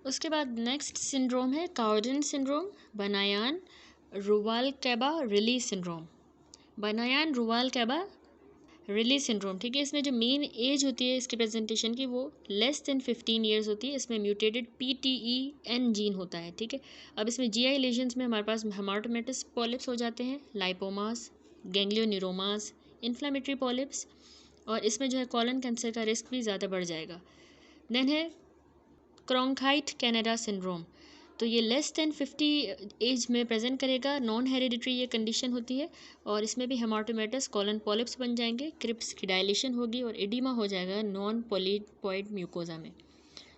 उसके बाद next syndrome है काउडन सिंड्रोम, बनायान रुवालकैबा रिली सिंड्रोम, बनायान रुवालकैबा रिली सिंड्रोम। ठीक है, इसमें जो मेन एज होती है इसके प्रेजेंटेशन की वो लेस देन 15 ईयर्स होती है। इसमें म्यूटेटेड PTEN जीन होता है। ठीक है, अब इसमें GI लेजन्स में हमारे पास हेमाटोमेटस पॉलिप्स हो जाते हैं, लाइपोमास, गैंग्लियोन्यूरोमास, इन्फ्लामेटरी पॉलिप्स, और इसमें जो है कॉलन कैंसर का रिस्क भी ज़्यादा बढ़ जाएगा। देन है क्रोंकाइट कैनेडा सिंड्रोम, तो ये लेस देन 50 एज में प्रेजेंट करेगा, नॉन हेरिडिटरी ये कंडीशन होती है, और इसमें भी हेमाटोमेटस कॉलन पॉलिप्स बन जाएंगे, क्रिप्स की डायलेशन होगी और एडिमा हो जाएगा नॉन पॉलीपॉइड म्यूकोजा में।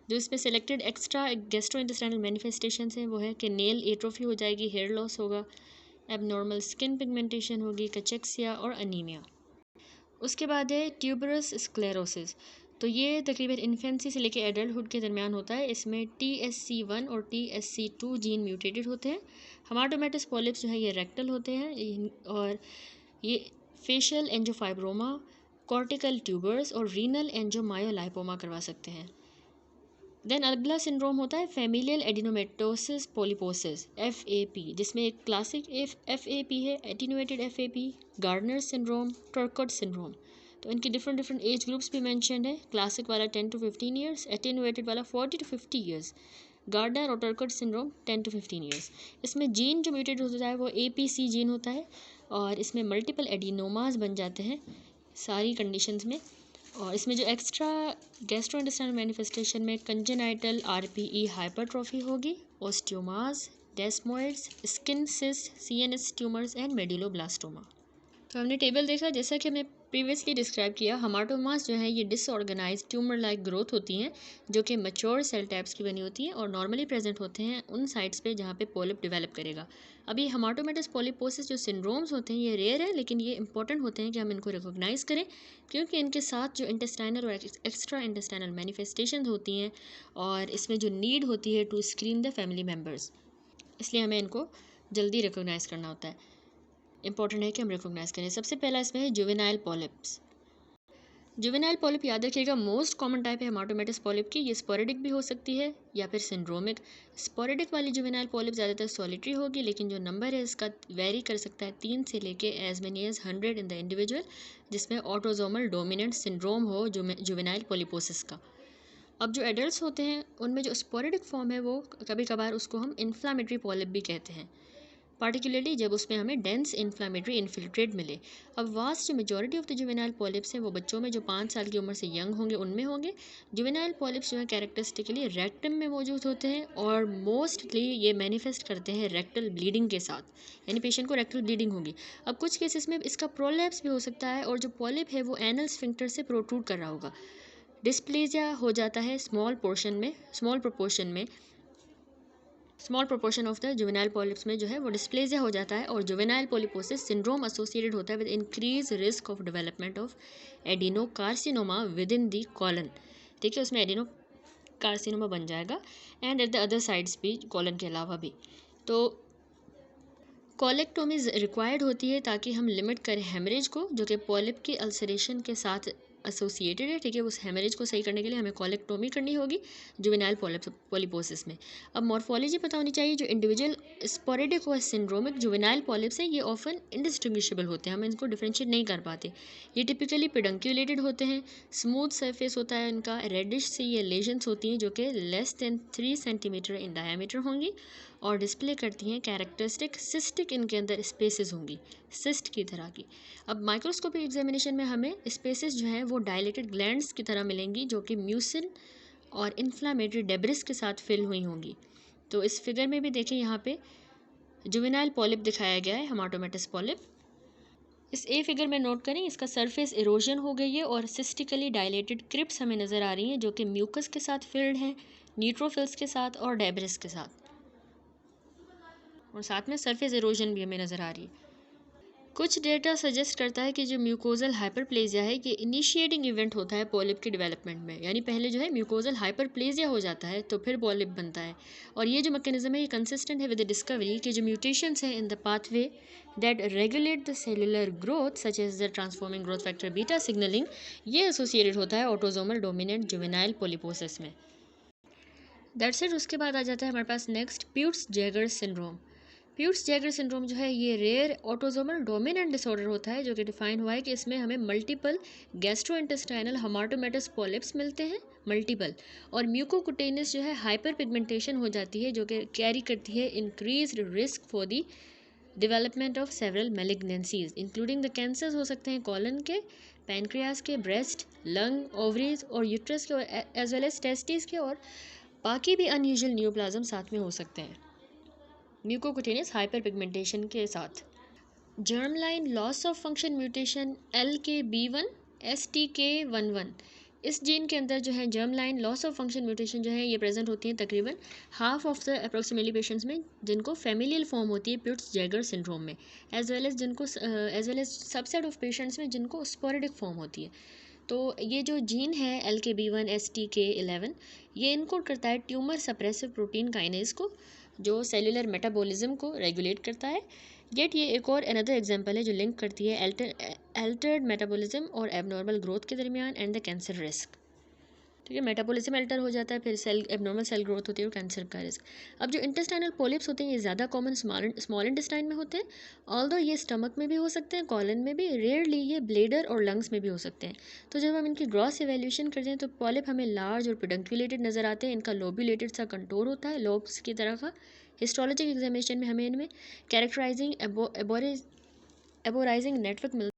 जो इसमें सेलेक्टेड एक्स्ट्रा गैस्ट्रोइंटेस्टाइनल मैनिफेस्टेशंस हैं वो है कि नेल एट्रोफी हो जाएगी, हेयर लॉस होगा, एबनॉर्मल स्किन पिगमेंटेशन होगी, कचेक्सिया और अनीमिया। उसके बाद है ट्यूबरस स्क्लेरोसिस, तो ये तकरीबन इन्फेंसी से लेकर एडल्टहुड के दरमियान होता है। इसमें TSC1 और TSC2 जीन म्यूटेटेड होते हैं। हेमाटोमेटस पॉलिप्स जो है ये रेक्टल होते हैं, और ये फेशियल एंजियोफाइब्रोमा, कॉर्टिकल ट्यूबर्स और रीनल एंजियोमायोलाइपोमा करवा सकते हैं। देन अगला सिंड्रोम होता है फैमिलियल एडिनोमेटोसिस पॉलिपोसिस FAP, जिसमें एक क्लासिक FAP है, attenuated FAP, Gardner syndrome, Turcot syndrome. तो इनकी डिफरेंट एज ग्रुप्स भी मेंशन्ड है। क्लासिक वाला 10 to 15 ईयर्स, एटीन्यूएटेड वाला 40 to 50 ईयर्स, गार्डनर और टर्कट सिंड्रोम 10 to 15 ईयर्स। इसमें जीन जो म्यूटेट होता है वो APC जीन होता है, और इसमें मल्टीपल एडिनोमास बन जाते हैं सारी कंडीशंस में। और इसमें जो एक्स्ट्रा गैस्ट्रोइंटेस्टाइनल मैनिफेस्टेशन में कंजेनाइटल RPE हाइपरट्रॉफी होगी, osteomas, desmoids, skin cyst, CNS tumours and medulloblastoma. तो हमने टेबल देखा, जैसा कि हमने प्रीवियसली डिस्क्राइब किया, हेमाटोमास जो है ये डिसऑर्गेनाइज्ड ट्यूमर लाइक ग्रोथ होती हैं जो कि मैच्योर सेल टाइप्स की बनी होती हैं और नॉर्मली प्रेजेंट होते हैं उन साइट्स पे जहाँ पे पॉलिप डेवलप करेगा। अभी हेमाटोमेटस पॉलिपोसिस जो सिंड्रोम्स होते हैं ये रेयर है, लेकिन ये इंपॉर्टेंट होते हैं कि हम इनको रिकॉग्नाइज़ करें, क्योंकि इनके साथ जो इंटेस्टाइनल और एक्स्ट्रा इंटेस्टाइनल मैनिफेस्टेशन होती हैं और इसमें जो नीड होती है to screen the family members, इसलिए हमें इनको जल्दी रिकॉग्नाइज़ करना होता है। इंपॉर्टेंट है कि हम रिकॉग्नाइज़ करें। सबसे पहला इसमें है जुवेनाइल पॉलिप्स। जुवेनाइल पॉलिप याद रखिएगा मोस्ट कॉमन टाइप है हेमाटोमेटस पॉलिप की। ये स्पोरेडिक भी हो सकती है या फिर सिंड्रोमिक। स्पोरेडिक वाली जुवेनाइल पॉलिप ज़्यादातर सॉलिटरी होगी, लेकिन जो नंबर है इसका वेरी कर सकता है 3 से लेके as many as 100 in the individual, जिसमें ऑटोजोमल डोमिनेंट सिंड्रोम हो जुवेनाइल पॉलिपोसिस का। अब जो एडल्ट होते हैं उनमें जो स्पोरेडिक फॉर्म है वो कभी कभार उसको हम इन्फ्लामेटरी पॉलिप भी कहते हैं, पार्टिकुलरली जब उसमें हमें डेंस इन्फ्लामेटरी इन्फिल्ट्रेट मिले। अब वास्ट जो majority of the juvenile polyps हैं वो बच्चों में जो 5 साल की उम्र से यंग होंगे उनमें होंगे। जुवेनाइल पॉलिप्स जो है कैरेक्टरिस्टिकली रेक्टम में मौजूद होते हैं और मोस्टली ये मैनिफेस्ट करते हैं रेक्टल ब्लीडिंग के साथ, यानी पेशेंट को रेक्टल ब्लीडिंग होगी। अब कुछ केसेस में इसका प्रोलैप्स भी हो सकता है और जो पॉलिप है वो एनल स्फिंक्टर से प्रोट्रूड कर रहा होगा। डिस्प्लेजिया हो जाता है small proportion of the juvenile polyps में जो है वो डिस्प्लेजिया हो जाता है, और जुवेनाइल पॉलिपोसिस सिंड्रोम एसोसिएटेड होता है with increase risk of development of adenocarcinoma with in the colon. ठीक है, उसमें एडिनोकार्सिनोमा बन जाएगा and at the other sides भी, कॉलन के अलावा भी। तो कोलेक्टोमी रिक्वायर्ड होती है ताकि हम लिमिट करें हेमरेज को, जो कि पॉलिप की अल्सरेशन के साथ एसोसिएटेड है। ठीक है, उस हेमरेज को सही करने के लिए हमें कोलेक्टोमी करनी होगी जुवेनाइल पॉलिपोसिस में। अब मॉर्फोलॉजी पता होनी चाहिए। जो इंडिविजुअल स्पोरेडिक और सिंड्रोमिक जुवेनाइल पॉलिप्स हैं ये ऑफन इंडिस्टिंग्विशेबल होते हैं, हम इनको डिफ्रेंशिएट नहीं कर पाते। ये टिपिकली पेडंक्यूलेटेड होते हैं, स्मूथ सरफेस होता है इनका, रेडिश से ये लेजन्स होती हैं जो कि less than 3 centimetre in diameter होंगी और डिस्प्ले करती हैं कैरेक्टरिस्टिक सिस्टिक, इनके अंदर स्पेसेस होंगी सिस्ट की तरह की। अब माइक्रोस्कोपिक एग्जामिनेशन में हमें स्पेसेस जो हैं वो डायलेटेड ग्लैंड्स की तरह मिलेंगी जो कि म्यूसिन और इन्फ्लामेटरी डेब्रिस के साथ फिल हुई होंगी। तो इस फिगर में भी देखें, यहाँ पे जुवेनाइल पॉलिप दिखाया गया है, हेमाटोमेटस पॉलिप। इस ए फिगर में नोट करें, इसका सरफेस इरोजन हो गई है और सिस्टिकली डायलेटेड क्रिप्स हमें नज़र आ रही हैं जो कि म्यूकस के साथ फिल्ड हैं, न्यूट्रोफिल्स के साथ और डेब्रिस के साथ, और साथ में सरफेस इरोजन भी हमें नज़र आ रही है। कुछ डेटा सजेस्ट करता है कि जो म्यूकोजल हाइपरप्लेजिया है कि इनिशिएटिंग इवेंट होता है पॉलिप के डेवलपमेंट में, यानी पहले जो है म्यूकोजल हाइपरप्लेजिया हो जाता है तो फिर पॉलिप बनता है। और ये जो मैकेनिज्म है ये कंसिस्टेंट है विद द डिस्कवरी कि जो म्यूटेशंस हैं in the pathway that regulate the cellular growth such as the transforming growth factor beta signalling, ये एसोसिएटेड होता है ऑटोजोमल डोमिनेंट जुवेनाइल पॉलिपोसिस में। That's it. उसके बाद आ जाता है हमारे पास नेक्स्ट प्यूट्स जैगर सिंड्रोम। प्यूट्स जैगर सिंड्रोम जो है ये रेयर ऑटोसोमल डोमिनेंट डिसऑर्डर होता है, जो कि डिफाइन हुआ है कि इसमें हमें मल्टीपल गैस्ट्रोइंटेस्टाइनल हमाटोमेटस पॉलिप्स मिलते हैं, मल्टीपल, और म्यूकोकुटेनियस जो है हाइपर पिगमेंटेशन हो जाती है, जो कि कैरी करती है increase risk for the development of several malignancies including the cancers हो सकते हैं कॉलन के, पैनक्रियाज के, ब्रेस्ट, लंग, ओवरीज और यूट्रस के, एज वेल एज टेस्टिस के, और बाकी भी अनयूजुअल न्यूप्लाज्म साथ में हो सकते हैं म्यूकोकुटेनियस हाइपर पिगमेंटेशन के साथ। Germ line loss of function mutation LKB1 STK11, इस जीन के अंदर जो है germ line loss of function mutation जो है ये प्रेजेंट होती है तकरीबन half of the approximately patients में, जिनको फैमिलियल फॉर्म होती है प्यूट्स जैगर सिंड्रोम में, as well as subset of patients में जिनको स्पोरेडिक फॉर्म होती है। तो ये जो जीन है LKB1 STK11 ये इनकोड करता है ट्यूमर सप्रेसिव प्रोटीन काइनेज को, जो सेलुलर मेटाबॉलिज्म को रेगुलेट करता है। येट ये एक और अनदर एग्जांपल है जो लिंक करती है अल्टर्ड मेटाबॉलिज्म और एबनॉर्मल ग्रोथ के दरमियान एंड द कैंसर रिस्क। ठीक है, मेटाबॉलिज्म अल्टर हो जाता है, फिर सेल एबनॉर्मल सेल ग्रोथ होती है और कैंसर का रिस्क। अब जो इंटेस्टाइनल पोलिप्स होते हैं ये ज़्यादा कॉमन स्मॉल इंटेस्टाइन में होते हैं, ऑल्दो ये स्टमक में भी हो सकते हैं, कॉलन में भी, रेयरली ये ब्लेडर और लंग्स में भी हो सकते हैं। तो जब हम इनकी ग्रॉस एवेल्यूशन करते हैं तो पॉलिप हमें लार्ज और पेडंक्युलेटेड नज़र आते हैं, इनका लोब्यूलेटेड सा कंटोर होता है लोब्स की तरह का। हिस्टोलॉजिक एग्जामिनेशन में हमें इनमें कैरेक्टराइजिंग एबोराइजिंग नेटवर्क मिलता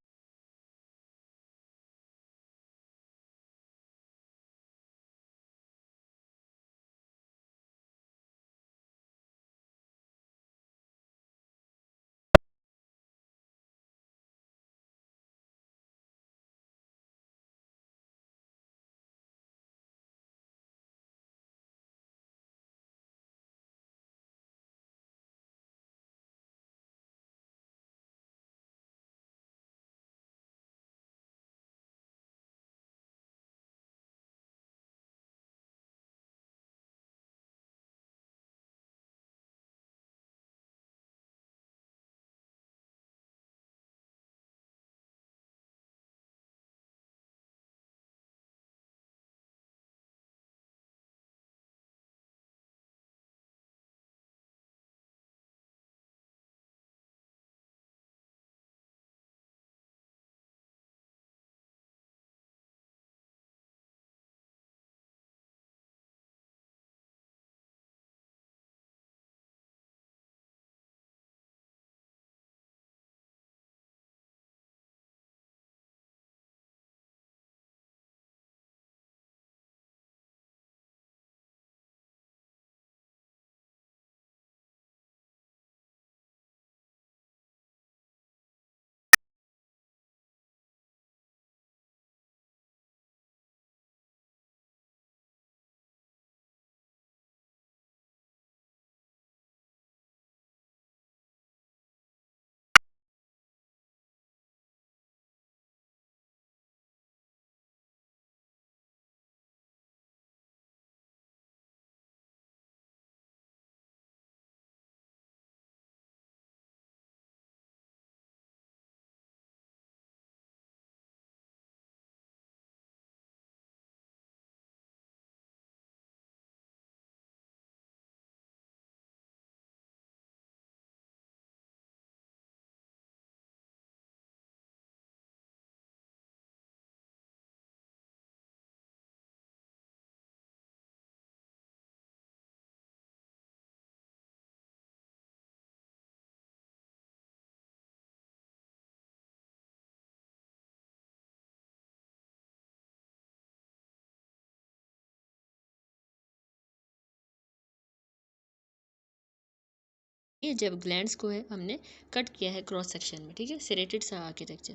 है जब ग्लैंड्स को है हमने कट किया है क्रॉस सेक्शन में। ठीक है, सेरेटेड सा आर्किटेक्चर,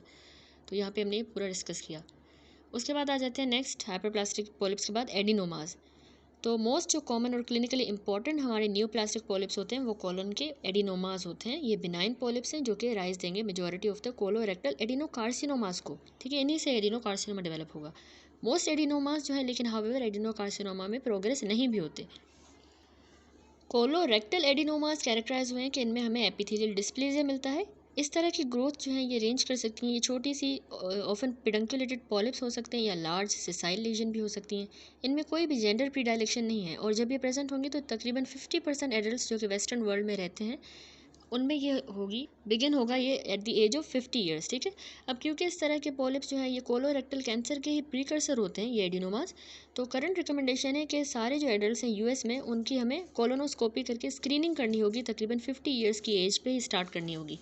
तो यहाँ पे हमने ये पूरा डिस्कस किया। उसके बाद आ जाते हैं नेक्स्ट हाइपरप्लास्टिक पॉलिप्स के बाद एडिनोमास। तो मोस्ट जो कॉमन और क्लिनिकली इंपॉर्टेंट हमारे न्यू प्लास्टिक पॉलिप्स होते हैं वो कॉलन के एडिनोमास होते हैं। ये बिनाइन पॉलिप्स हैं जो कि राइज देंगे मेजॉरिटी ऑफ द कोलोरेक्टल एडिनोकार्सिनोमास को। ठीक है, इन्हीं से एडिनोकार्सिनोमा डेवलप होगा मोस्ट एडिनोमास जो है, लेकिन हाउएवर एडिनोकार्सिनोमा में प्रोग्रेस नहीं भी होते। कोलोरेक्टल एडिनोमास कैरेक्टराइज हुए हैं कि इनमें हमें एपिथेलियल डिस्प्लेजिया मिलता है, इस तरह की ग्रोथ जो है ये रेंज कर सकती हैं। ये छोटी सी ऑफन पेडंकुलेटेड पॉलिप्स हो सकते हैं या लार्ज सिसाइल लीजन भी हो सकती हैं। इनमें कोई भी जेंडर प्रीडायलेक्शन नहीं है और जब ये प्रेजेंट होंगी तो तकरीबन 50% एडल्ट जो कि वेस्टर्न वर्ल्ड में रहते हैं उनमें ये बिगिन होगा ये at the age of 50 years. ठीक है। अब क्योंकि इस तरह के पॉलिप्स जो है ये कोलोरेक्टल कैंसर के ही प्रीकर्सर होते हैं, ये एडिनोमास, तो करंट रिकमेंडेशन है कि सारे जो एडल्ट्स हैं यूएस में उनकी हमें कोलोनोस्कोपी करके स्क्रीनिंग करनी होगी, तकरीबन 50 ईयर्स की एज पे ही स्टार्ट करनी होगी।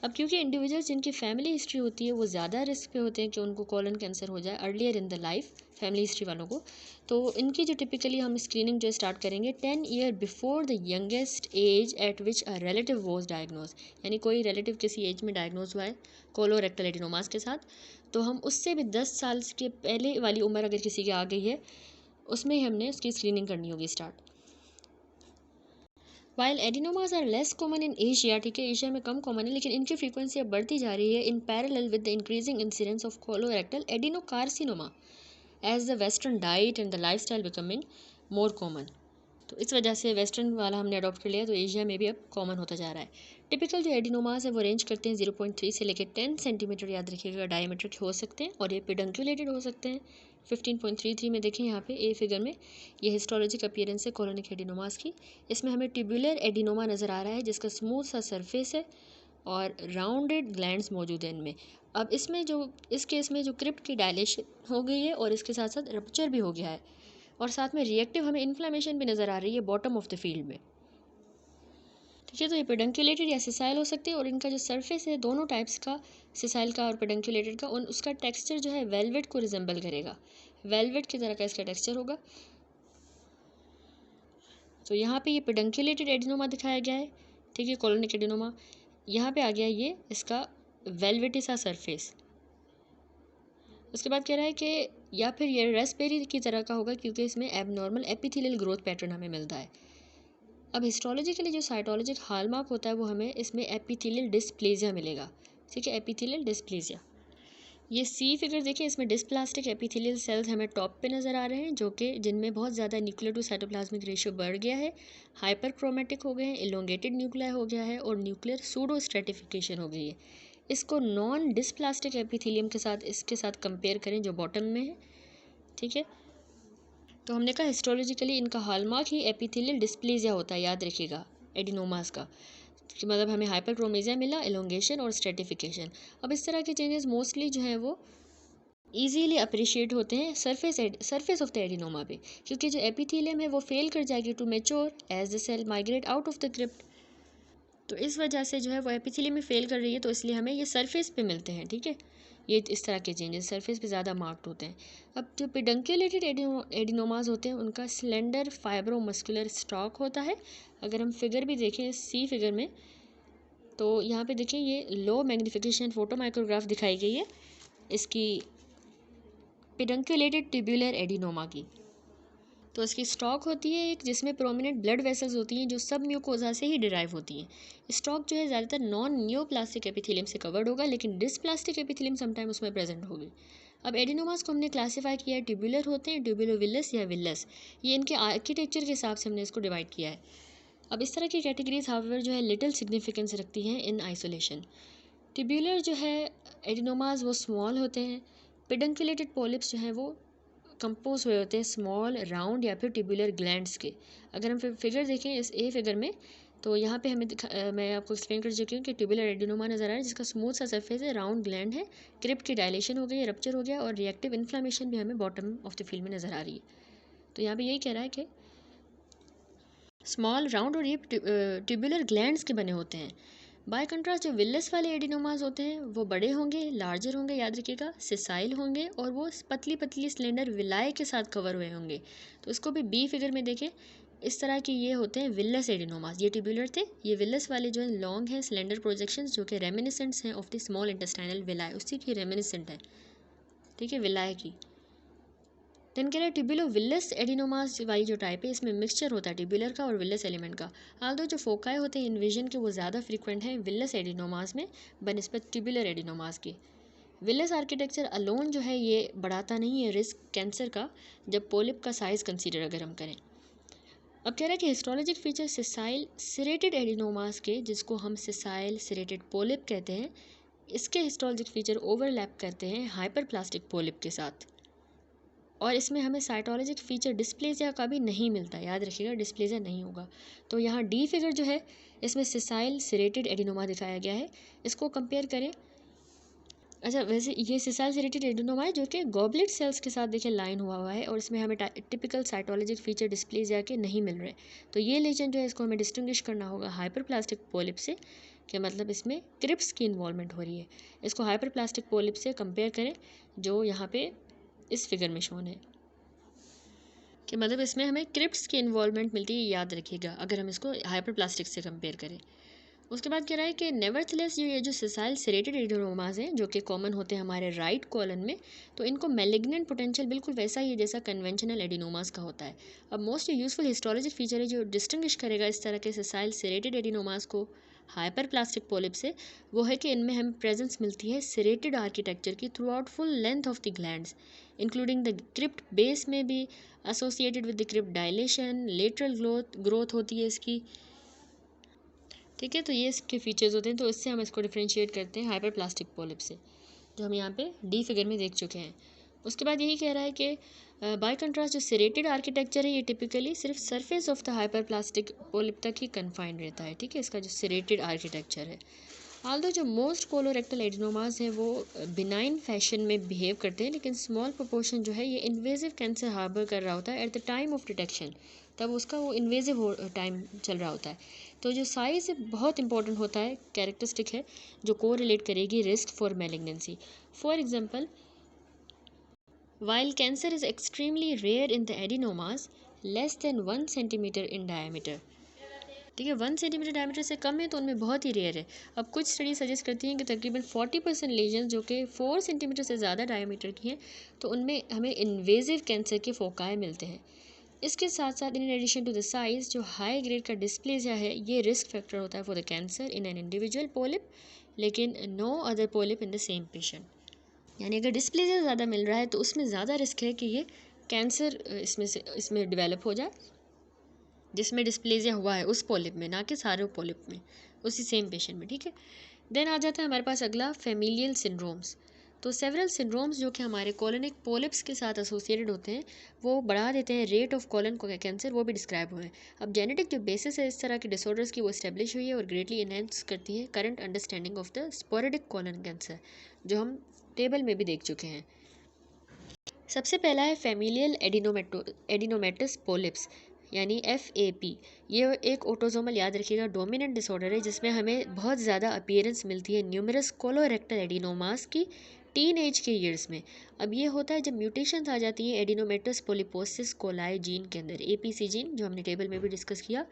अब क्योंकि इंडिविजुअल्स जिनकी फैमिली हिस्ट्री होती है वो ज़्यादा रिस्क पे होते हैं कि उनको कॉलन कैंसर हो जाए earlier in the life, family history वालों को, तो इनकी जो टिपिकली हम स्क्रीनिंग जो स्टार्ट करेंगे 10 year before the youngest age at which a relative was diagnose, यानी कोई रिलेटिव किसी एज में डायग्नोज हुआ है कोलोरेक्टल एडिनोमास के साथ, तो हम उससे भी 10 साल के पहले वाली उम्र अगर किसी की आ गई है उसमें हमने उसकी स्क्रीनिंग करनी होगी start. While adenomas are less common in Asia, ठीक है, एशिया में कम कॉमन है, लेकिन इनकी फ्रीक्वेंसी अब बढ़ती जा रही है in parallel with the increasing incidence of colorectal adenocarcinoma as the western diet and the lifestyle becoming more common. तो इस वजह से वेस्टर्न वाला हमने अडॉप्ट कर लिया, तो एशिया में भी अब कॉमन होता जा रहा है। टिपिकल जो एडिनोमास है वो रेंज करते हैं 0.3 से लेकर 10 सेंटीमीटर, याद रखिएगा, डायमीटर हो सकते हैं और ये पेडंकुलेटेड हो सकते हैं। 15.33 में देखें यहाँ पे ए फिगर में, ये हिस्टोलॉजिक अपीयरेंस है कोलोनिक एडिनोमास की। इसमें हमें ट्यूबुलर एडिनोमा नज़र आ रहा है जिसका स्मूथ सा सरफेस है और राउंडेड ग्लैंड्स मौजूद हैं इनमें। अब इसमें जो इस केस में जो क्रिप्ट की डायलेशन हो गई है और इसके साथ साथ रप्चर भी हो गया है और साथ में रिएक्टिव हमें इन्फ्लेमेशन भी नज़र आ रही है बॉटम ऑफ द फील्ड में। ठीक है, तो ये पेडंकुलेटेड या सिसाइल हो सकते हैं और इनका जो सरफेस है दोनों टाइप्स का, सिसाइल का और पेडंकुलेटेड का, उन उसका टेक्सचर जो है वेलवेट को रिजेंबल करेगा, वेलवेट की तरह का इसका टेक्सचर होगा। तो यहाँ पे ये पेडंकुलेटेड एडिनोमा दिखाया गया है, ठीक है, कोलोनिक एडिनोमा। यहाँ पे आ गया ये इसका वेलवेटी सा सरफेस। उसके बाद कह रहा है कि या फिर ये रेस्पेरी की तरह का होगा क्योंकि इसमें एबनॉर्मल एपिथेलियल ग्रोथ पैटर्न हमें मिलता है। अब हिस्टोलॉजिकली जो साइटोलॉजिक हॉलमार्क होता है वो हमें इसमें एपिथेलियल डिस्प्लेजिया मिलेगा, ठीक है, एपिथेलियल डिस्प्लेजिया। ये सी फिगर देखिए, इसमें डिस्प्लास्टिक एपिथेलियल सेल्स हमें टॉप पे नज़र आ रहे हैं जो कि जिनमें बहुत ज़्यादा न्यूक्लियर टू साइटोप्लाज्मिक रेशियो बढ़ गया है, हाइपर क्रोमेटिक हो गए हैं, इलोंगेटेड न्यूक्लियर हो गया है और न्यूक्लियर सूडो स्ट्रेटिफिकेशन हो गई है। इसको नॉन डिस्प्लास्टिक एपिथेलियम के साथ इसके साथ कंपेयर करें जो बॉटम में है, ठीक है। तो हमने कहा हिस्टोलॉजिकली इनका हॉलमार्क ही एपिथेलियल डिस्प्लेजिया होता है, याद रखिएगा, एडिनोमास का, कि मतलब हमें हाइपरक्रोमेजिया मिला, एलोंगेशन और स्ट्रेटिफिकेशन। अब इस तरह के चेंजेस मोस्टली जो हैं वो ईजीली अप्रिशिएट होते हैं सरफेस ऑफ द एडिनोमा पे, क्योंकि जो एपिथेलियम है वो फेल कर जाएगी to mature as the cell migrate out of the crypt. तो इस वजह से जो है वो एपिथेलियम में फेल कर रही है, तो इसलिए हमें ये सरफेस पे मिलते हैं, ठीक है, ये इस तरह के चेंजेस सरफेस पे ज़्यादा मार्क्ड होते हैं। अब जो पेडंकुलेटेड एडिनोमास होते हैं उनका स्लेंडर फाइब्रोमस्कुलर स्टॉक होता है। अगर हम फिगर भी देखें सी फिगर में, तो यहाँ पे देखें ये लो मैग्नीफिकेशन फोटो माइक्रोग्राफ दिखाई गई है इसकी पेडंकुलेटेड ट्यूबुलर एडिनोमा की। तो इसकी स्टॉक होती है एक जिसमें प्रोमिनेंट ब्लड वेसल्स होती हैं जो सब म्यूकोजा से ही डिराइव होती हैं। स्टॉक जो है ज़्यादातर नॉन न्योप्लास्टिक एपिथेलियम से कवर्ड होगा, लेकिन डिस्प्लास्टिक एपिथेलियम समटाइम उसमें प्रेजेंट होगी। अब एडिनोमास को हमने क्लासीफाई किया है, ट्यूबुलर होते हैं, ट्यूबुलोविलस या विलस, ये इनके आर्किटेक्चर के हिसाब से हमने इसको डिवाइड किया है। अब इस तरह की कैटेगरीज हाउएवर जो है लिटिल सिग्निफिकेंस रखती हैं इन आइसोलेशन। ट्यूबुलर जो है एडिनोमास वो स्मॉल होते हैं, पेडंकुलेटेड पॉलिप्स जो हैं वो कंपोज हुए होते हैं स्मॉल राउंड या फिर ट्यूबुलर ग्लैंड्स के। अगर हम फिगर देखें इस ए फिगर में, तो यहाँ पे हमें मैं आपको एक्सप्लेन कर चुकी हूँ कि ट्यूबुलर एडिनोमा नज़र आ रहा है जिसका स्मूथ सा सरफेस है, राउंड ग्लैंड है, क्रिप्ट की डायलेशन हो गई है, रप्चर हो गया और रिएक्टिव इन्फ्लामेशन भी हमें बॉटम ऑफ द फील्ड में नज़र आ रही है। तो यहाँ पे यही कह रहा है कि स्मॉल राउंड और ये ट्यूबुलर ग्लैंड्स के बने होते हैं। बाय कंट्रास्ट जो विलस वाले एडिनोमास होते हैं वो बड़े होंगे, लार्जर होंगे, याद रखिएगा, सिसाइल होंगे और वो पतली पतली स्लेंडर विलाय के साथ कवर हुए होंगे। तो इसको भी बी फिगर में देखें, इस तरह के ये होते हैं विलस एडिनोमास। ये ट्यूबुलर थे, ये विलस वाले जो है लॉन्ग हैं, स्लेंडर प्रोजेक्शंस जो कि रेमिनिसेंट्स हैं ऑफ द स्मॉल इंटेस्टाइनल विलाय, उसी की रेमिनिसेंट है, ठीक है, विलाय की। देन कह रहा है ट्यूबुलोविलस एडिनोमास वाली जो टाइप है इसमें मिक्सचर होता है ट्यूबुलर का और विलस एलिमेंट का। आल्दो जो फोकाई होते हैं इन्विजन के वो ज़्यादा फ्रीक्वेंट हैं विलस एडिनोमास में बनस्बत ट्यूबुलर एडिनोमास की। विलस आर्किटेक्चर अलोन जो है ये बढ़ाता नहीं है रिस्क कैंसर का जब पोलिप का साइज़ कंसीडर अगर हम करें। अब कह रहा है कि हिस्टोलॉजिक फीचर सिसाइल सिरेटेड एडिनोमास के, जिसको हम सिसाइल सिरेटेड पोलिप कहते हैं, इसके हिस्टोलॉजिक फीचर ओवरलैप करते हैं हाइपरप्लास्टिक पोलिप के साथ, और इसमें हमें साइटोलॉजिक फीचर डिस्प्लेजिया का भी नहीं मिलता, याद रखिएगा डिस्प्लेजिया नहीं होगा। तो यहाँ डी फिगर जो है इसमें सिसाइल सिरेटेड एडिनोमा दिखाया गया है, इसको कंपेयर करें। अच्छा, वैसे ये सिसाइल सिरेटेड एडिनोमा है जो कि गॉबलेट सेल्स के साथ देखिए लाइन हुआ है, और इसमें हमें टिपिकल साइटोलॉजिक फीचर डिस्प्लेजिया के नहीं मिल रहे। तो ये लेजन जो है इसको हमें डिस्टिंग्विश करना होगा हाइपरप्लास्टिक पोलिप से, कि मतलब इसमें क्रिप्स की इन्वॉल्वमेंट हो रही है। इसको हाइपरप्लास्टिक पोलिप से कंपेयर करें जो यहाँ पे इस फिगर में शोन है, कि मतलब इसमें हमें क्रिप्स की इन्वॉल्वमेंट मिलती है, याद रखिएगा अगर हम इसको हाइपरप्लास्टिक से कंपेयर करें। उसके बाद कह रहा है कि नेवरथलेस ये जो सिसाइल सिरेटेड एडिनोमास हैं जो कि कॉमन होते हैं हमारे राइट कॉलन में, तो इनको मैलिग्नेंट पोटेंशियल बिल्कुल वैसा ही है जैसा कन्वेंशनल एडिनोमास का होता है। अब मोस्ट यूजफुल हिस्टोलॉजिक फीचर है जो डिस्टिंग्विश करेगा इस तरह के सिसाइल सिरेटेड एडिनोमास को हाइपरप्लास्टिक पोलिप से, वो है कि इनमें हमें प्रेजेंस मिलती है सिरेटेड आर्किटेक्चर की through out full length of the glands, including the crypt base में भी associated with the crypt dilation, lateral growth होती है इसकी। ठीक है, तो ये इसके फीचर्स होते हैं, तो इससे हम इसको डिफ्रेंशिएट करते हैं हाइपरप्लास्टिक पोलिप से, जो हम यहाँ पे डी फिगर में देख चुके हैं। उसके बाद यही कह रहा है कि बाय कंट्रास्ट जो सेरेटेड आर्किटेक्चर है ये टिपिकली सिर्फ surface of the hyperplastic polyp तक ही कन्फाइंड रहता है। ठीक है, इसका जो सेरेटेड आर्किटेक्चर है। आल्दो जो मोस्ट कोलोरेक्टल एडिनोमास हैं वो बिनाइन फैशन में बिहेव करते हैं, लेकिन स्मॉल प्रोपोर्शन जो है ये इन्वेजिव कैंसर हार्बर कर रहा होता है at the time of detection, तब उसका वो इन्वेजिव टाइम चल रहा होता है। तो जो साइज बहुत इंपॉर्टेंट होता है, कैरेक्टरिस्टिक है जो को रिलेट करेगी risk for malignancy. For example, while cancer is extremely rare in the adenomas less than 1 centimeter in diameter, ठीक है 1 सेंटीमीटर डायमीटर से कम है तो उनमें बहुत ही रेयर है। अब कुछ स्टडी सजेस्ट करती हैं कि तकरीबन 40% लेजन जो कि 4 सेंटीमीटर से ज़्यादा डायमीटर की हैं, तो उनमें हमें इन्वेजिव कैंसर के फोकाई मिलते हैं। इसके साथ साथ in addition to the size जो हाई ग्रेड का डिस्प्लेजिया है ये रिस्क फैक्टर होता है for the cancer in an individual polyp, लेकिन no other polyp in the same patient. यानी अगर डिस्प्लेजिया ज़्यादा मिल रहा है तो उसमें ज़्यादा रिस्क है कि ये कैंसर इसमें डेवलप हो जाए जिसमें डिस्प्लेजिया हुआ है उस पोलिप में, ना कि सारे पोलिप में, उसी सेम पेशेंट में। ठीक है, देन आ जाता है हमारे पास अगला फेमिलियल सिंड्रोम्स। तो सेवरल सिंड्रोम्स जो कि हमारे कॉलोनिक पोलिप्स के साथ एसोसिएटेड होते हैं वो बढ़ा देते हैं रेट ऑफ कॉलन कैंसर, वो भी डिस्क्राइब हुए हैं। अब जेनेटिक जो बेसिस है इस तरह के डिसऑर्डर्स की वो इस्टेब्लिश हुई है और ग्रेटली इनहेंस करती है current understanding of the sporadic colon cancer, जो हम टेबल में भी देख चुके हैं। सबसे पहला है फेमिलियल एडिनोमेटस पोलिप्स यानी FAP। ये एक ऑटोसोमल, याद रखिएगा, डोमिनेंट डिसऑर्डर है जिसमें हमें बहुत ज़्यादा अपीयरेंस मिलती है न्यूमरस कोलोरेक्टल एडिनोमास की टीन एज के ईयर्स में। अब ये होता है जब म्यूटेशंस आ जाती हैं एडिनोमेटस पोलिपोसिस कोलाई जीन के अंदर, APC जीन, जो हमने टेबल में भी डिस्कस किया।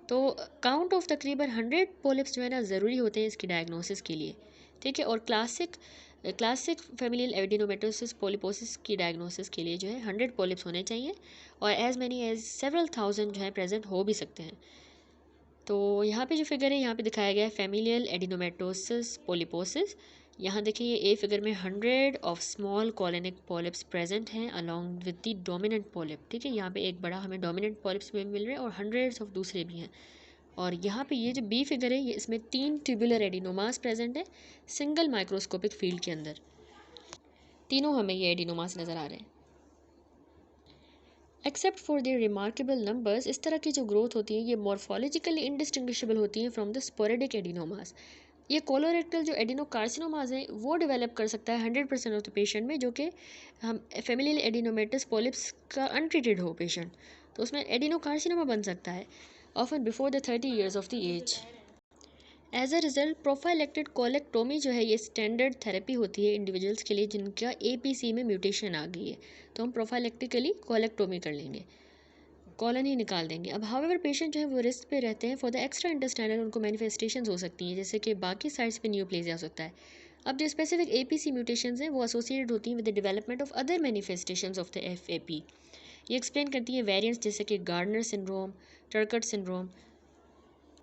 तो काउंट ऑफ तकरीबन 100 पोलिप्स जो है ना ज़रूरी होते हैं इसकी डायग्नोसिस के लिए। ठीक है, और क्लासिक फेमिलियल एडिनोमेटोसिस पोलिपोसिस की डायग्नोसिस के लिए जो है 100 पोलिप्स होने चाहिए, और as many as several thousand जो है प्रेजेंट हो भी सकते हैं। तो यहाँ पे जो फिगर है यहाँ पे दिखाया गया है फेमिलियल एडिनोमेटोसिस पोलिपोसिस। यहाँ देखिए ये A फिगर में 100 of small colonic polyps present हैं along with the dominant polyp. ठीक है, यहाँ पे एक बड़ा हमें डोमिनेंट पोलिप्स में मिल रहे हैं और 100 ऑफ दूसरे भी हैं। और यहाँ पे ये जो B फिगर है ये इसमें 3 ट्यूबुलर एडिनोमास प्रेजेंट है सिंगल माइक्रोस्कोपिक फील्ड के अंदर, तीनों हमें ये एडिनोमास नज़र आ रहे हैं। Except for their remarkable numbers, इस तरह की जो ग्रोथ होती है ये मॉर्फोलॉजिकली इंडिस्टिंग्विशेबल होती हैं फ्रॉम द स्पोरेडिक एडिनोमास। ये कोलोरेक्टल जो एडिनोकार्सिनोमास हैं वो डेवलप कर सकता है 100% ऑफ द पेशेंट में, जो कि हम फेमिलियल एडिनोमेटस पोलिप्स का अनट्रीटेड हो पेशेंट, तो उसमें एडिनोकार्सिनोमा बन सकता है often before the 30 years of the age. As a result prophylactic colectomy जो है ये स्टैंडर्ड थेरेपी होती है इंडिविजुअल्स के लिए जिनका APC में म्यूटेशन आ गई है, तो हम प्रोफाइलेक्टिकली कोलेक्टोमी कर लेंगे, कॉलन ही निकाल देंगे। अब हाउएवर पेशेंट जो है वो रिस्क पे रहते हैं फॉर द एक्स्ट्रा इंटेस्टाइनल, उनको मैनिफेस्टेशंस हो सकती हैं जैसे कि बाकी साइड्स पे न्यूप्लेजिया हो सकता है। अब जो स्पेसिफिक APC म्यूटेशंस हैं वो एसोसिएटेड होती हैं with the development of other manifestations of the FAP। ये एक्सप्लेन करती है वेरिएंट्स जैसे कि गार्डनर सिंड्रोम, टर्कट सिंड्रोम।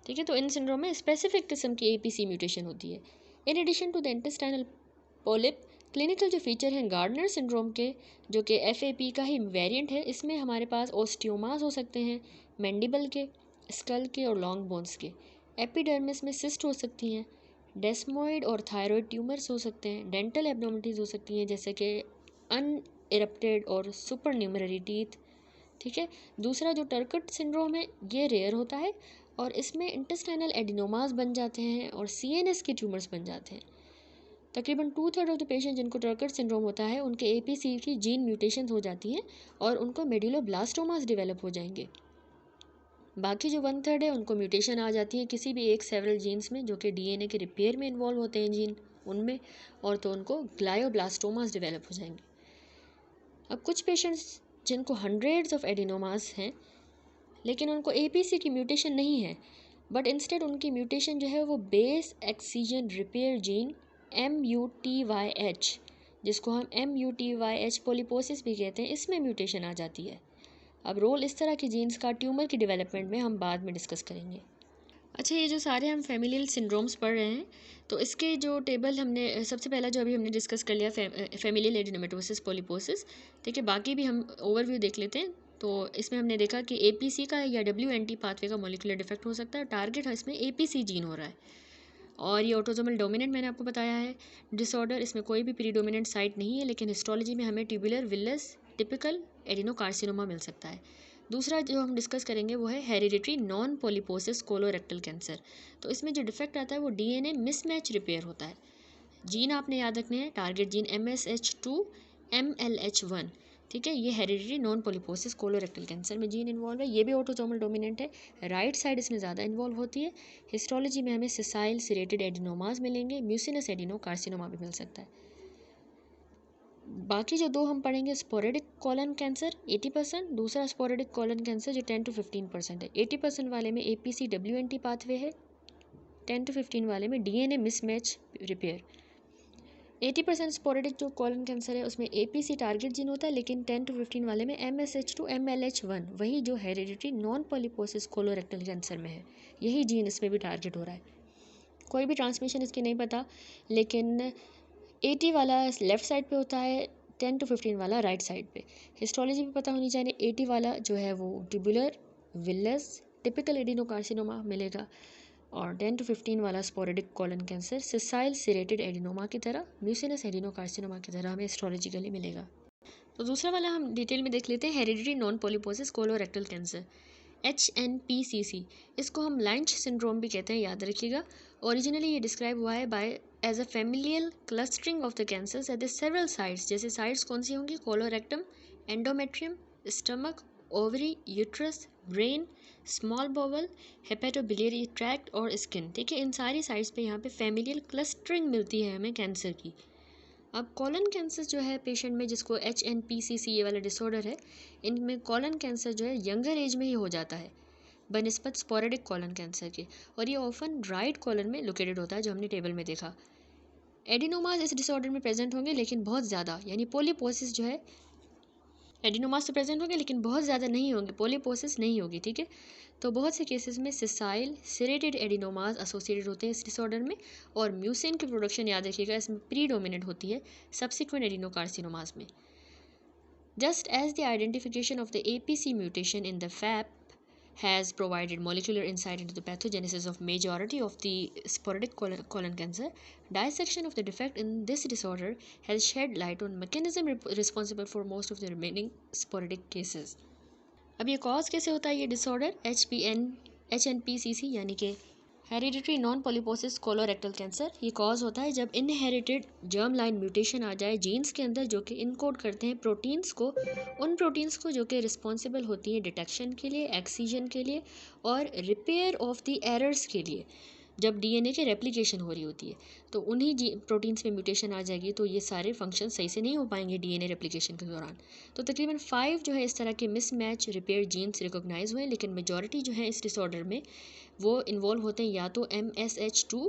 ठीक है, तो इन सिंड्रोम में स्पेसिफिक किस्म की APC म्यूटेशन होती है। In addition to the intestinal polyp, clinical जो फीचर हैं गार्डनर सिंड्रोम के, जो कि FAP का ही वेरिएंट है, इसमें हमारे पास ओस्टियोमास हो सकते हैं, मैंडिबल के, स्कल के और लॉन्ग बोन्स के। एपिडर्मिस में सिस्ट हो सकती हैं। डेस्मोइड और थायराइड ट्यूमर्स हो सकते हैं। डेंटल एब्नॉर्मलिटीज़ हो सकती हैं जैसे कि अनइरप्टेड और सुपर न्यूमररी टीथ। ठीक है। दूसरा जो टर्कट सिंड्रोम है ये रेयर होता है और इसमें इंटेस्टाइनल एडिनोमास बन जाते हैं और सीएनएस के ट्यूमर्स बन जाते हैं। तकरीबन 2/3 ऑफ द पेशेंट जिनको टर्कट सिंड्रोम होता है उनके एपीसी की जीन म्यूटेशन हो जाती हैं और उनको मेडुलोब्लास्टोमास डेवलप हो जाएंगे। बाकी जो 1/3 है उनको म्यूटेशन आ जाती है किसी भी एक सेवरल जीन्स में जो कि डीएनए के रिपेयर में इन्वॉल्व होते हैं जीन उनमें, और तो उनको ग्लायोब्लास्टोमास डेवलप हो जाएंगे। अब कुछ पेशेंट्स जिनको हंड्रेड्स ऑफ एडिनोमास हैं लेकिन उनको एपीसी की म्यूटेशन नहीं है, बट इंस्टेड उनकी म्यूटेशन जो है वो base excision repair gene MUTYH, जिसको हम MUTYH पोलिपोसिस भी कहते हैं, इसमें म्यूटेशन आ जाती है। अब रोल इस तरह के जीन्स का ट्यूमर की डेवलपमेंट में हम बाद में डिस्कस करेंगे। अच्छा, ये जो सारे हम फैमिलियल सिंड्रोम्स पढ़ रहे हैं तो इसके जो टेबल हमने सबसे पहला जो अभी हमने डिस्कस कर लिया फैमिलियल एडिनोमेटोसिस पोलिपोसिस, ठीक है। बाकी भी हम ओवरव्यू देख लेते हैं। तो इसमें हमने देखा कि एपीसी का या WNT पाथवे का मॉलिक्यूलर डिफेक्ट हो सकता है। टारगेट इसमें एपीसी जीन हो रहा है और ये ऑटोसोमल डोमिनेंट मैंने आपको बताया है डिसऑर्डर। इसमें कोई भी प्रीडोमिनेंट साइट नहीं है लेकिन हिस्टोलॉजी में हमें ट्यूबुलर विलस टिपिकल एडिनोकार्सिनोमा मिल सकता है। दूसरा जो हम डिस्कस करेंगे वो है hereditary non polyposis colorectal cancer. तो इसमें जो डिफेक्ट आता है वो डीएनए मिसमैच रिपेयर होता है। जीन आपने याद रखने हैं, टारगेट जीन MSH2 MLH1, ठीक है। ये hereditary non polyposis colorectal cancer में जीन इन्वॉल्व है। ये भी ऑटोसोमल डोमिनेंट है, राइट साइड इसमें ज़्यादा इन्वॉल्व होती है। हिस्टोलॉजी में हमें सिसाइल सिरेटेड एडिनोमास मिलेंगे, म्यूसिनस एडिनो कार्सिनोमा भी मिल सकता है। बाकी जो दो हम पढ़ेंगे, स्पोरेडिक कॉलन कैंसर 80%, दूसरा स्पोरेडिक कॉलन कैंसर जो 10 to 15% है। 80% वाले में APC WNT पाथवे है, 10 to 15 वाले में डीएनए मिसमैच रिपेयर। 80% स्पोरेडिक जो कॉलन कैंसर है उसमें APC टारगेट जीन होता है लेकिन 10 to 15 वाले में MSH2 MLH1, वही जो hereditary non polyposis colorectal cancer में है, यही जीन इसमें भी टारगेट हो रहा है। कोई भी ट्रांसमिशन इसकी नहीं पता, लेकिन 80 वाला लेफ़्ट साइड पे होता है, 10 to 15 वाला राइट साइड पे। हिस्टोलॉजी भी पता होनी चाहिए। 80 वाला जो है वो ट्यूबुलर विलस टिपिकल एडिनोकार्सिनोमा मिलेगा और 10 to 15 वाला sporadic colon cancer sessile serrated adenoma की तरह, म्यूसिनस एडिनोकार्सिनोमा की तरह हमें हिस्टोलॉजिकली मिलेगा। तो दूसरा वाला हम डिटेल में देख लेते हैं, hereditary non polyposis colorectal cancer HNPCC। इसको हम लाइंच सिंड्रोम भी कहते हैं, याद रखिएगा। ओरिजिनली ये डिस्क्राइब हुआ है by as a familial clustering of the cancers at the several sites. जैसे साइट्स कौन सी होंगी? Colorectum, endometrium, stomach, ovary, uterus, brain, small bowel, hepatobiliary tract और स्किन, ठीक है। इन सारी साइट्स पे यहाँ पे फैमिलियल क्लस्टरिंग मिलती है हमें कैंसर की। अब कॉलन कैंसर जो है पेशेंट में जिसको HNPCC ये वाला डिसऑर्डर है, इनमें कॉलन कैंसर जो है यंगर एज में ही हो जाता है बनिस्बत स्पोरेडिक कॉलन कैंसर के, और ये ऑफन राइट कॉलन में लोकेटेड होता है जो हमने टेबल में देखा। एडिनोमास इस डिसऑर्डर में प्रेजेंट होंगे लेकिन बहुत ज़्यादा, यानी पोलिपोसिस जो है, एडिनोमास तो प्रेजेंट होंगे लेकिन बहुत ज़्यादा नहीं होंगे, पोलिपोसिस नहीं होगी, ठीक है। तो बहुत से केसेस में सिसाइल सिरेटेड एडिनोमास एसोसिएटेड होते हैं इस डिसऑर्डर में, और म्यूसिन की प्रोडक्शन याद रखिएगा इसमें प्रीडोमिनेंट होती है सब्सिक्वेंट एडिनोकार्सिनोमास में। Just as the identification of the APC mutation in the FAP has provided molecular insight into the pathogenesis of majority of the sporadic colon cancer, dissection of the defect in this disorder has shed light on mechanism responsible for most of the remaining sporadic cases. अब ये cause कैसे होता है ये disorder HNPCC यानी कि hereditary non polyposis colorectal cancer, ये cause होता है जब इनहेरिटेड जर्म लाइन म्यूटेशन आ जाए जीन्स के अंदर जो कि इनकोड करते हैं प्रोटीन्स को, उन प्रोटीन्स को जो कि रिस्पॉन्सिबल होती हैं डिटेक्शन के लिए, एक्सीजन के लिए और रिपेयर ऑफ द एरर्स के लिए। जब DNA की रेप्लिकेशन हो रही होती है तो उन्हीं प्रोटीन्स में म्यूटेशन आ जाएगी तो ये सारे फंक्शन सही से नहीं हो पाएंगे DNA रेप्लिकेशन के दौरान। तो तकरीबन 5 जो है इस तरह के मिसमैच रिपेयर जीन्स रिकॉग्नाइज हुए, लेकिन मेजॉरिटी जो है इस डिसऑर्डर में वो इन्वॉल्व होते हैं या तो MSH2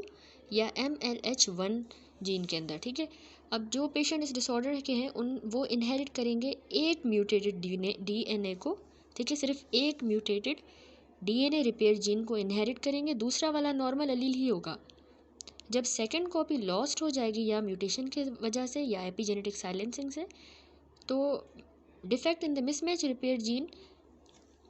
या MLH1 जीन के अंदर, ठीक है। अब जो पेशेंट इस डिसऑर्डर के हैं वो इनहेरिट करेंगे एक म्यूटेटेड DNA को, ठीक है, सिर्फ एक म्यूटेटेड DNA रिपेयर जीन को इनहेरिट करेंगे, दूसरा वाला नॉर्मल अलील ही होगा। जब सेकंड कॉपी लॉस्ट हो जाएगी या म्यूटेशन की वजह से या एपिजेनेटिक साइलेंसिंग से, तो defect in the mismatch repair gene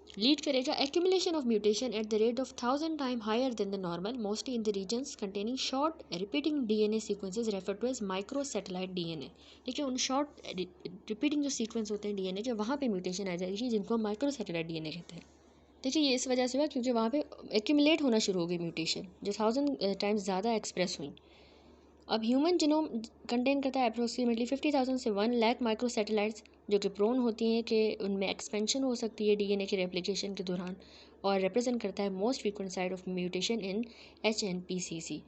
lead करेगा accumulation of mutation at the rate of 1000 time higher than the normal, mostly in the regions containing short repeating DNA sequences refer to as microsatellite DNA. देखिए उन short repeating जो sequence होते हैं DNA के, वहाँ पे mutation आ जाएगी जिनको हम माइक्रो सैटेलाइट डीएनए कहते हैं। देखिए ये इस वजह से हुआ क्योंकि वहाँ पे एक्यूमुलेट होना शुरू हो गई म्यूटेशन, जो 1000 टाइम्स ज़्यादा एक्सप्रेस हुई। अब ह्यूमन जिनोम कंटेन करता है अप्रोक्सीमेटली 50,000 से 1 लाख माइक्रो सैटेलाइट्स, जो कि प्रोन होती हैं कि उनमें एक्सपेंशन हो सकती है डीएनए के रेप्लिकेशन के दौरान, और रिप्रेजेंट करता है most frequent site of mutation in HNPCC।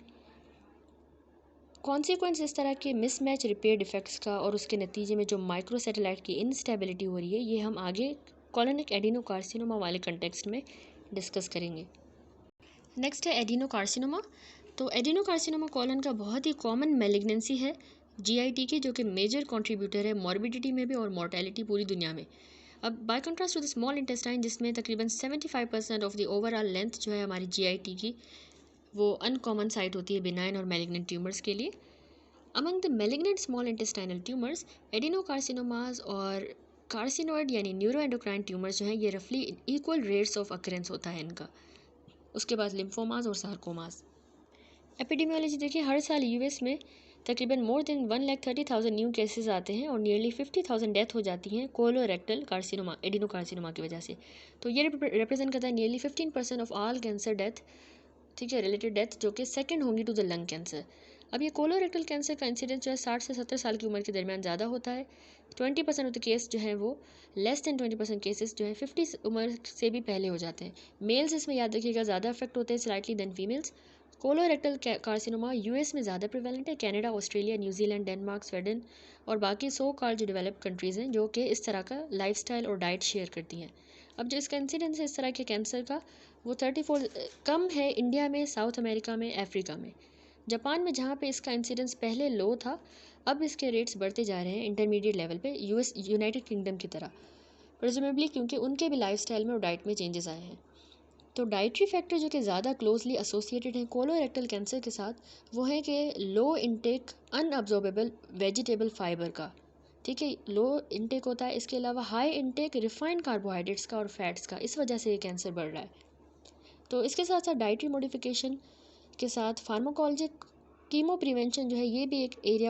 Consequence इस तरह के मिसमैच रिपेयर डिफेक्ट्स का और उसके नतीजे में जो माइक्रो सैटेलाइट की इनस्टेबिलिटी हो रही है, ये हम आगे कॉलोनिक एडिनोकार्सिनोमा वाले कंटेक्स्ट में डिस्कस करेंगे। नेक्स्ट है एडिनोकार्सिनोमा। तो एडिनोकार्सिनोमा कॉलन का बहुत ही कॉमन मैलिग्नेंसी है GIT की, जो कि मेजर कंट्रीब्यूटर है मॉर्बिडिटी में भी और मॉर्टेलिटी पूरी दुनिया में। अब by contrast to the small intestine, जिसमें तकरीबन 75% ऑफ द ओवरऑल लेंथ जो है हमारी GIT की, वो अनकॉमन साइट होती है बिनाइन और मैलिग्नेंट ट्यूमर्स के लिए। Among the malignant small intestinal tumours, adenocarcinomas और कार्सिनोइड यानी न्यूरोएंडोक्राइन ट्यूमर्स जो हैं, ये रफली इक्वल रेट्स ऑफ अकरेंस होता है इनका। उसके बाद लिम्फोमास और सार्कोमास। एपिडेमियोलॉजी देखिए, हर साल US में तकरीबन मोर देन 1,30,000 न्यू केसेस आते हैं और नियरली 50,000 डेथ हो जाती हैं कोलोरेक्टल कार्सिनोमा एडिनोकार्सिनोमा की वजह से। तो ये रिप्रेजेंट करता है nearly 15% of all cancer death, ठीक है, रिलेटेड डेथ, जो कि सेकंड होंगी टू द लंग कैंसर। अब ये कोलोरेक्टल कैंसर का इंसिडेंस जो है 60 से 70 साल की उम्र के दरमियान ज़्यादा होता है। 20% ऑफ द केस जो है वो, लेस दैन 20% केसेस जो है 50 उम्र से भी पहले हो जाते हैं। मेल्स इसमें याद रखिएगा ज़्यादा अफेक्ट होते हैं slightly than females. Colorectal carcinoma US में ज़्यादा प्रिवेलेंट है, Canada, Australia, New Zealand, Denmark, Sweden और बाकी सो कॉल्ड जो डेवलप्ड कंट्रीज़ हैं, जो कि इस तरह का लाइफस्टाइल और डाइट शेयर करती हैं। अब जो इसका इंसिडेंस है इस तरह के कैंसर का, वो 34 कम है इंडिया में, साउथ अमेरिका में, अफ्रीका में। जापान में जहाँ पे इसका इंसिडेंस पहले लो था, अब इसके रेट्स बढ़ते जा रहे हैं इंटरमीडिएट लेवल पे, यूनाइटेड किंगडम की तरह, प्रेजुमेबली क्योंकि उनके भी लाइफस्टाइल में और डाइट में चेंजेस आए हैं। तो डाइटरी फैक्टर जो कि ज़्यादा क्लोजली एसोसिएटेड हैं कोलोरेक्टल कैंसर के साथ, वो है कि लो इनटेक अनअब्जॉर्बेबल वेजिटेबल फाइबर का, ठीक है, लो इनटेक होता है। इसके अलावा हाई इनटेक रिफाइंड कार्बोहाइड्रेट्स का और फैट्स का, इस वजह से ये कैंसर बढ़ रहा है। तो इसके साथ साथ डाइटरी मॉडिफिकेशन के साथ फार्माकोलॉजिक कीमो प्रिवेंशन जो है, ये भी एक एरिया ऑफ